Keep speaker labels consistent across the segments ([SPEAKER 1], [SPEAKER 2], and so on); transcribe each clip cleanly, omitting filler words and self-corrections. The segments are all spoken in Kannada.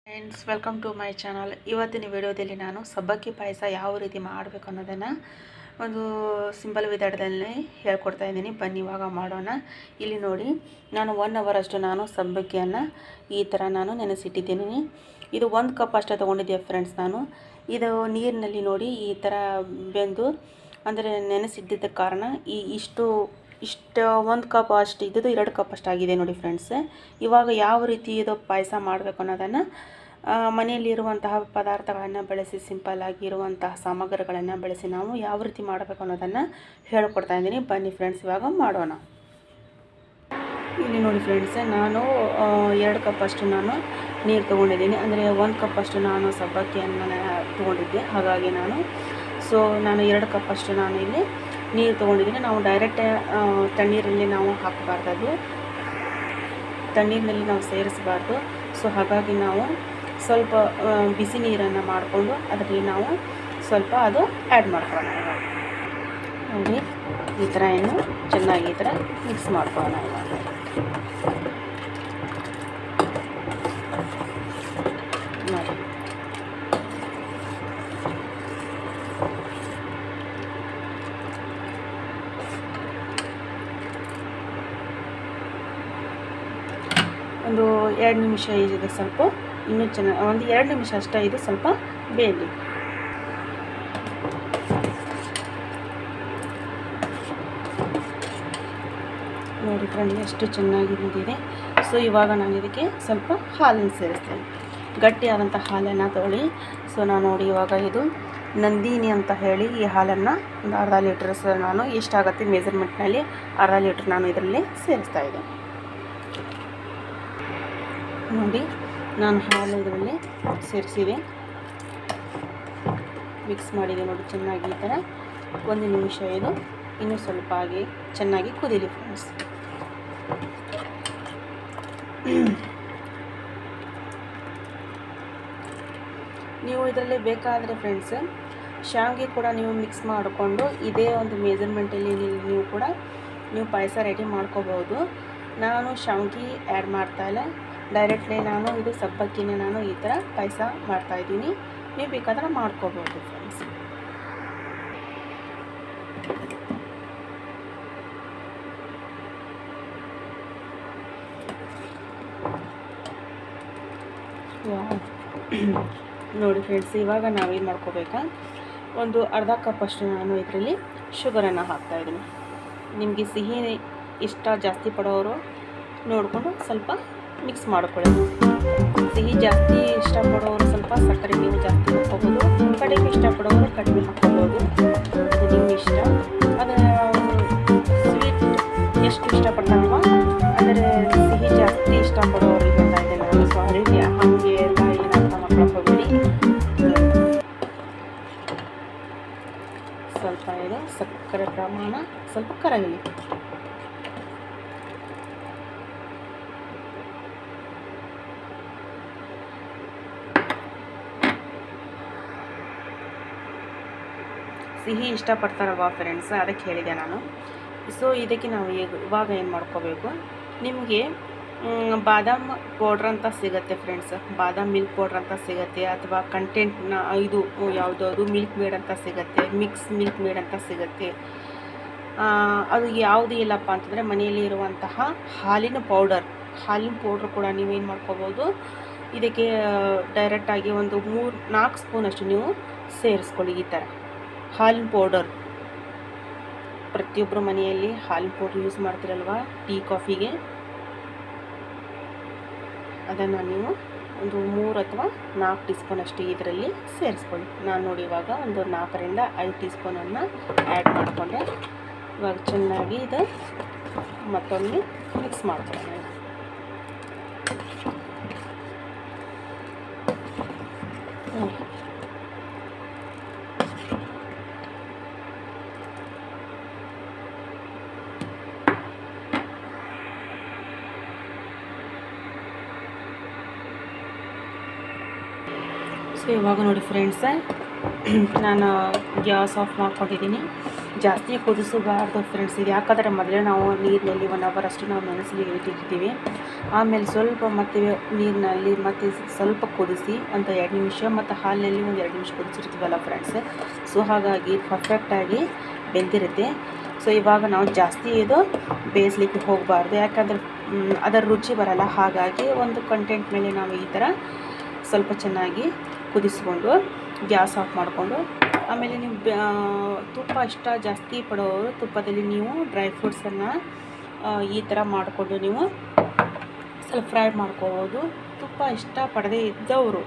[SPEAKER 1] Friends, welcome to my channel. ಇವತ್ತಿನ ವಿಡಿಯೋದಲ್ಲಿ ನಾನು ಸಬ್ಬಕ್ಕಿ ಪಾಯಸ ಯಾವ ರೀತಿ ಮಾಡಬೇಕು ಅನ್ನೋದನ್ನು ಒಂದು ಸಿಂಪಲ್ ವಿಧಾನದಲ್ಲಿ ಹೇಳ್ಕೊಡ್ತಾ ಇದ್ದೀನಿ. ಬನ್ನಿ ಇವಾಗ ಮಾಡೋಣ. ಇಲ್ಲಿ ನೋಡಿ, ನಾನು 1 ಅವರ್ ಅಷ್ಟು ನಾನು ಸಬ್ಬಕ್ಕಿಯನ್ನು ಈ ಥರ ನಾನು ನೆನೆಸಿಟ್ಟಿದ್ದೀನಿ. ಇದು 1 ಕಪ್ ಅಷ್ಟು ತೊಗೊಂಡಿದ್ದೆ ಫ್ರೆಂಡ್ಸ್. ನಾನು ಇದು ನೀರಿನಲ್ಲಿ ನೋಡಿ ಈ ಥರ ಬೆಂದು ಅಂದರೆ ನೆನೆಸಿದ್ದಿದ್ದ ಕಾರಣ ಇಷ್ಟು 1 ಕಪ್ ಅಷ್ಟು ಇದ್ದು 2 ಕಪ್ ಅಷ್ಟು ಆಗಿದೆ ನೋಡಿ ಫ್ರೆಂಡ್ಸ್. ಇವಾಗ ಯಾವ ರೀತಿ ಇದು ಪಾಯಸ ಮಾಡಬೇಕು ಅನ್ನೋದನ್ನು ಮನೆಯಲ್ಲಿರುವಂತಹ ಪದಾರ್ಥಗಳನ್ನು ಬಳಸಿ, ಸಿಂಪಲ್ ಆಗಿರುವಂತಹ ಸಾಮಗ್ರಿಗಳನ್ನು ಬಳಸಿ ನಾವು ಯಾವ ರೀತಿ ಮಾಡಬೇಕು ಅನ್ನೋದನ್ನು ಹೇಳ್ಕೊಡ್ತಾ ಇದ್ದೀನಿ. ಬನ್ನಿ ಫ್ರೆಂಡ್ಸ್, ಇವಾಗ ಮಾಡೋಣ. ಇಲ್ಲಿ ನೋಡಿ ಫ್ರೆಂಡ್ಸ್, ನಾನು 2 ಕಪ್ ಅಷ್ಟು ನಾನು ನೀರು ತೊಗೊಂಡಿದ್ದೀನಿ. ಅಂದರೆ 1 ಕಪ್ ಅಷ್ಟು ನಾನು ಸಬ್ಬಕ್ಕಿಯನ್ನು ತೊಗೊಂಡಿದ್ದೆ. ಹಾಗಾಗಿ ನಾನು 2 ಕಪ್ ಅಷ್ಟು ನಾನು ಇಲ್ಲಿ ನೀರು ತೊಗೊಂಡಿದ್ದೀನಿ. ನಾವು ಡೈರೆಕ್ಟ್ ತಣ್ಣೀರಲ್ಲಿ ನಾವು ಹಾಕಬಾರ್ದು, ತಣ್ಣೀರಿನಲ್ಲಿ ನಾವು ಸೇರಿಸಬಾರ್ದು. ಹಾಗಾಗಿ ನಾವು ಸ್ವಲ್ಪ ಬಿಸಿ ನೀರನ್ನು ಮಾಡಿಕೊಂಡು ಅದರಲ್ಲಿ ನಾವು ಸ್ವಲ್ಪ ಅದು ಆ್ಯಡ್ ಮಾಡ್ಕೊಳ್ಳೋಣ. ನೋಡಿ ಈ ಥರ ಚೆನ್ನಾಗಿ ಈ ಥರ ಮಿಕ್ಸ್ ಮಾಡ್ಕೊಳ್ಳೋಣ. ನೋಡಿ ಒಂದು 2 ನಿಮಿಷ ಇದೆ, ಸ್ವಲ್ಪ ಇನ್ನೂ ಚೆನ್ನಾಗಿ ಒಂದು 2 ನಿಮಿಷ ಅಷ್ಟೇ ಇದು ಸ್ವಲ್ಪ ಬೇಯಲಿ. ನೋಡಿ ಫ್ರೆಂಡ್, ಎಷ್ಟು ಚೆನ್ನಾಗಿ ಬಂದಿದೆ. ಇವಾಗ ನಾನು ಇದಕ್ಕೆ ಸ್ವಲ್ಪ ಹಾಲನ್ನು ಸೇರಿಸ್ತೇನೆ. ಗಟ್ಟಿಯಾದಂಥ ಹಾಲನ್ನು ತೊಗೊಳ್ಳಿ. ನಾನು ನೋಡಿ ಇವಾಗ ಇದು ನಂದಿನಿ ಅಂತ ಹೇಳಿ ಈ ಹಾಲನ್ನು ಒಂದು ಅರ್ಧ ಲೀಟರ್ ನಾನು ಎಷ್ಟಾಗುತ್ತೆ ಮೆಜರ್ಮೆಂಟ್ನಲ್ಲಿ ಅರ್ಧ ಲೀಟ್ರ್ ನಾನು ಇದರಲ್ಲಿ ಸೇರಿಸ್ತಾ ಇದ್ದೇನೆ. ನೋಡಿ ನಾನು ಹಾಲು ಇದರಲ್ಲಿ ಸೇರಿಸಿದೆ, ಮಿಕ್ಸ್ ಮಾಡಿದೆ. ನೋಡಿ ಚೆನ್ನಾಗಿ ಈ ಥರ 1 ನಿಮಿಷ ಇದು ಇನ್ನೂ ಸ್ವಲ್ಪ ಆಗಿ ಚೆನ್ನಾಗಿ ಕುದೀಲಿ ಫ್ರೆಂಡ್ಸ್. ನೀವು ಇದರಲ್ಲಿ ಬೇಕಾದರೆ ಫ್ರೆಂಡ್ಸ್ ಶಾವಿಗೆ ಕೂಡ ನೀವು ಮಿಕ್ಸ್ ಮಾಡಿಕೊಂಡು ಇದೇ ಒಂದು ಮೆಜರ್ಮೆಂಟಲ್ಲಿ ನೀವು ಪಾಯಸ ರೆಡಿ ಮಾಡ್ಕೋಬೋದು. ನಾನು ಶಾವಿಗೆ ಆ್ಯಡ್ ಮಾಡ್ತಾಯಿಲ್ಲ, ಡೈರೆಕ್ಟ್ಲಿ ನಾನು ಇದು ಸಬ್ಬಕ್ಕಿನೇ ನಾನು ಈ ಥರ ಪಾಯಸ ಮಾಡ್ತಾಯಿದ್ದೀನಿ. ನೀವು ಬೇಕಾದ್ರೆ ಮಾಡ್ಕೋಬೋದು ಫ್ರೆಂಡ್ಸ್. ನೋಡಿ ಫ್ರೆಂಡ್ಸ್, ಇವಾಗ ನಾವೇನು ಮಾಡ್ಕೋಬೇಕಾ, ಒಂದು ಅರ್ಧ ಕಪ್ ಅಷ್ಟು ನಾನು ಇದರಲ್ಲಿ ಶುಗರನ್ನು ಹಾಕ್ತಾಯಿದ್ದೀನಿ. ನಿಮಗೆ ಸಿಹಿ ಇಷ್ಟ ಜಾಸ್ತಿ ಪಡೋರು ನೋಡಿಕೊಂಡು ಸ್ವಲ್ಪ ಮಿಕ್ಸ್ ಮಾಡ್ಕೊಳ್ಳಿ. ಸಿಹಿ ಜಾಸ್ತಿ ಇಷ್ಟಪಡೋರು ಸ್ವಲ್ಪ ಸಕ್ಕರೆ ನೀವು ಜಾಸ್ತಿ ಹಾಕ್ಕೋಬೋದು, ಕಡಿಮೆ ಇಷ್ಟಪಡೋರು ಕಡಿಮೆ ಹಾಕ್ಕೋಬೋದು, ಅದು ನಿಮ್ಮ ಇಷ್ಟ. ಅದರ ಸ್ವೀಟ್ ಎಷ್ಟು ಇಷ್ಟಪಡ್ತಾರಲ್ವ, ಅಂದರೆ ಸಿಹಿ ಜಾಸ್ತಿ ಇಷ್ಟಪಡೋರು ಹೇಳ್ತಾ ಇದ್ದೇನೆ ನಾನು. ಸಾರಿ, ಹಾಗೆ ಎಲ್ಲ ಏನಂತ ಮಾಡ್ಕೊಳ್ಬೇಡಿ. ಸ್ವಲ್ಪ ಇದು ಸಕ್ಕರೆ ಪ್ರಮಾಣ ಸ್ವಲ್ಪ ಕರಗಲಿ. ಸಿಹಿ ಇಷ್ಟಪಡ್ತಾರಲ್ವ ಫ್ರೆಂಡ್ಸ್, ಅದಕ್ಕೆ ಹೇಳಿದೆ ನಾನು. ಇದಕ್ಕೆ ನಾವು ಇವಾಗ ಏನು ಮಾಡ್ಕೋಬೇಕು, ನಿಮಗೆ ಬಾದಾಮ್ ಪೌಡ್ರ್ ಅಂತ ಸಿಗುತ್ತೆ ಫ್ರೆಂಡ್ಸ್, ಬಾದಾಮ್ ಮಿಲ್ಕ್ ಪೌಡ್ರ್ ಅಂತ ಸಿಗುತ್ತೆ, ಅಥವಾ ಕಂಟೆಂಟ್ನ ಇದು ಯಾವುದಾದ್ರು ಮಿಲ್ಕ್ ಮೇಡ್ ಅಂತ ಸಿಗುತ್ತೆ, ಮಿಕ್ಸ್ ಮಿಲ್ಕ್ ಮೇಡ್ ಅಂತ ಸಿಗುತ್ತೆ. ಅದು ಯಾವುದು ಇಲ್ಲಪ್ಪ ಅಂತಂದರೆ ಮನೆಯಲ್ಲಿ ಇರುವಂತಹ ಹಾಲಿನ ಪೌಡ್ರ್ ಕೂಡ ನೀವೇನು ಮಾಡ್ಕೋಬೋದು, ಇದಕ್ಕೆ ಡೈರೆಕ್ಟಾಗಿ ಒಂದು 3-4 ಸ್ಪೂನಷ್ಟು ನೀವು ಸೇರಿಸ್ಕೊಳ್ಳಿ. ಈ ಥರ ಹಾಲಿನ ಪೌಡರ್, ಪ್ರತಿಯೊಬ್ಬರು ಮನೆಯಲ್ಲಿ ಹಾಲಿನ ಪೌಡ್ರ್ ಯೂಸ್ ಮಾಡ್ತಿರಲ್ವ ಟೀ ಕಾಫಿಗೆ, ಅದನ್ನು ನೀವು ಒಂದು 3 ಅಥವಾ 4 ಟೀ ಸ್ಪೂನ್ ಅಷ್ಟು ಇದರಲ್ಲಿ ಸೇರಿಸ್ಕೊಳ್ಳಿ. ನಾನು ನೋಡಿ ಇವಾಗ ಒಂದು 4ರಿಂದ 5 ಟೀ ಸ್ಪೂನನ್ನು ಆ್ಯಡ್ ಮಾಡಿಕೊಂಡೆ. ಇವಾಗ ಚೆನ್ನಾಗಿ ಇದು ಮತ್ತೊಮ್ಮೆ ಮಿಕ್ಸ್ ಮಾಡ್ಕೊಳ್ಳೋಣ. ಇವಾಗ ನೋಡಿ ಫ್ರೆಂಡ್ಸ್, ನಾನು ಗ್ಯಾಸ್ ಆಫ್ ಮಾಡ್ಕೊಂಡಿದ್ದೀನಿ. ಜಾಸ್ತಿ ಕುದಿಸಬಾರ್ದು ಫ್ರೆಂಡ್ಸ್. ಇದು ಯಾಕಂದರೆ ಮೊದಲೇ ನಾವು ನೀರಿನಲ್ಲಿ 1 ಅವರ್ ಅಷ್ಟು ನಾವು ನೆನೆಸಲಿ ಇಟ್ಟಿರ್ತೀವಿ. ಆಮೇಲೆ ಸ್ವಲ್ಪ ಮತ್ತೆ ನೀರಿನಲ್ಲಿ ಮತ್ತೆ ಸ್ವಲ್ಪ ಕುದಿಸಿ ಒಂದು 2 ನಿಮಿಷ ಮತ್ತು ಹಾಲಿನಲ್ಲಿ ಒಂದು 2 ನಿಮಿಷ ಕುದಿಸಿರ್ತೀವಲ್ಲ ಫ್ರೆಂಡ್ಸ್. ಸೊ ಹಾಗಾಗಿ ಪರ್ಫೆಕ್ಟಾಗಿ ಬೆಂದಿರುತ್ತೆ. ಸೊ ಇವಾಗ ನಾವು ಜಾಸ್ತಿ ಇದು ಬೇಯಿಸ್ಲಿಕ್ಕೆ ಹೋಗಬಾರ್ದು, ಯಾಕಂದರೆ ಅದರ ರುಚಿ ಬರಲ್ಲ. ಹಾಗಾಗಿ ಒಂದು ಕಂಟೆಂಟ್ ಮೇಲೆ ನಾವು ಈ ಥರ ಸ್ವಲ್ಪ ಚೆನ್ನಾಗಿ ಕುದಿಸ್ಕೊಂಡು ಗ್ಯಾಸ್ ಆಫ್ ಮಾಡಿಕೊಂಡು, ಆಮೇಲೆ ನೀವು ತುಪ್ಪ ಇಷ್ಟ ಜಾಸ್ತಿ ಪಡೋರು ತುಪ್ಪದಲ್ಲಿ ನೀವು ಡ್ರೈ ಫ್ರೂಟ್ಸನ್ನು ಈ ಥರ ಮಾಡಿಕೊಂಡು ನೀವು ಸ್ವಲ್ಪ ಫ್ರೈ ಮಾಡ್ಕೋಬೋದು. ತುಪ್ಪ ಇಷ್ಟ ಪಡದೇ ಇದ್ದವರು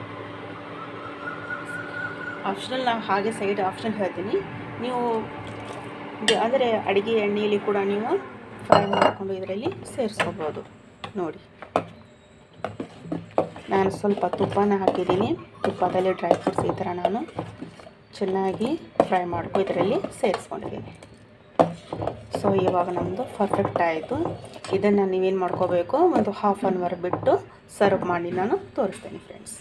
[SPEAKER 1] ಆಪ್ಷನಲ್, ನಾವು ಹಾಗೆ ಸೈಡ್ ಆಪ್ಷನ್ ಹೇಳ್ತೀನಿ. ನೀವು ಅಂದರೆ ಅಡುಗೆ ಎಣ್ಣೆಯಲ್ಲಿ ಕೂಡ ನೀವು ಫ್ರೈ ಮಾಡಿಕೊಂಡು ಇದರಲ್ಲಿ ಸೇರಿಸ್ಕೋಬೋದು. ನೋಡಿ, ನಾನು ಸ್ವಲ್ಪ ತುಪ್ಪನ ಹಾಕಿದ್ದೀನಿ. ತುಪ್ಪದಲ್ಲಿ ಡ್ರೈ ಫ್ರೂಟ್ಸ್ ಈ ಥರ ನಾನು ಚೆನ್ನಾಗಿ ಫ್ರೈ ಮಾಡ್ಕೊ ಇದರಲ್ಲಿ ಸೇರಿಸ್ಕೊಂಡಿದ್ದೀನಿ. ಸೊ ಇವಾಗ ನಮ್ಮದು ಪರ್ಫೆಕ್ಟ್ ಆಯಿತು. ಇದನ್ನು ನೀವೇನು ಮಾಡ್ಕೋಬೇಕು, ಒಂದು ಹಾಫ್ ಆನ್ ಅವರ್ ಬಿಟ್ಟು ಸರ್ವ್ ಮಾಡಿ ನಾನು ತೋರಿಸ್ತೇನೆ ಫ್ರೆಂಡ್ಸ್.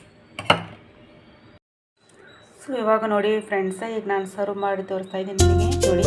[SPEAKER 1] ಸೊ ಇವಾಗ ನೋಡಿ ಫ್ರೆಂಡ್ಸ್, ಈಗ ನಾನು ಸರ್ವ್ ಮಾಡಿ ತೋರಿಸ್ತಾ ಇದ್ದೀನಿ ನಿಮಗೆ. ನೋಡಿ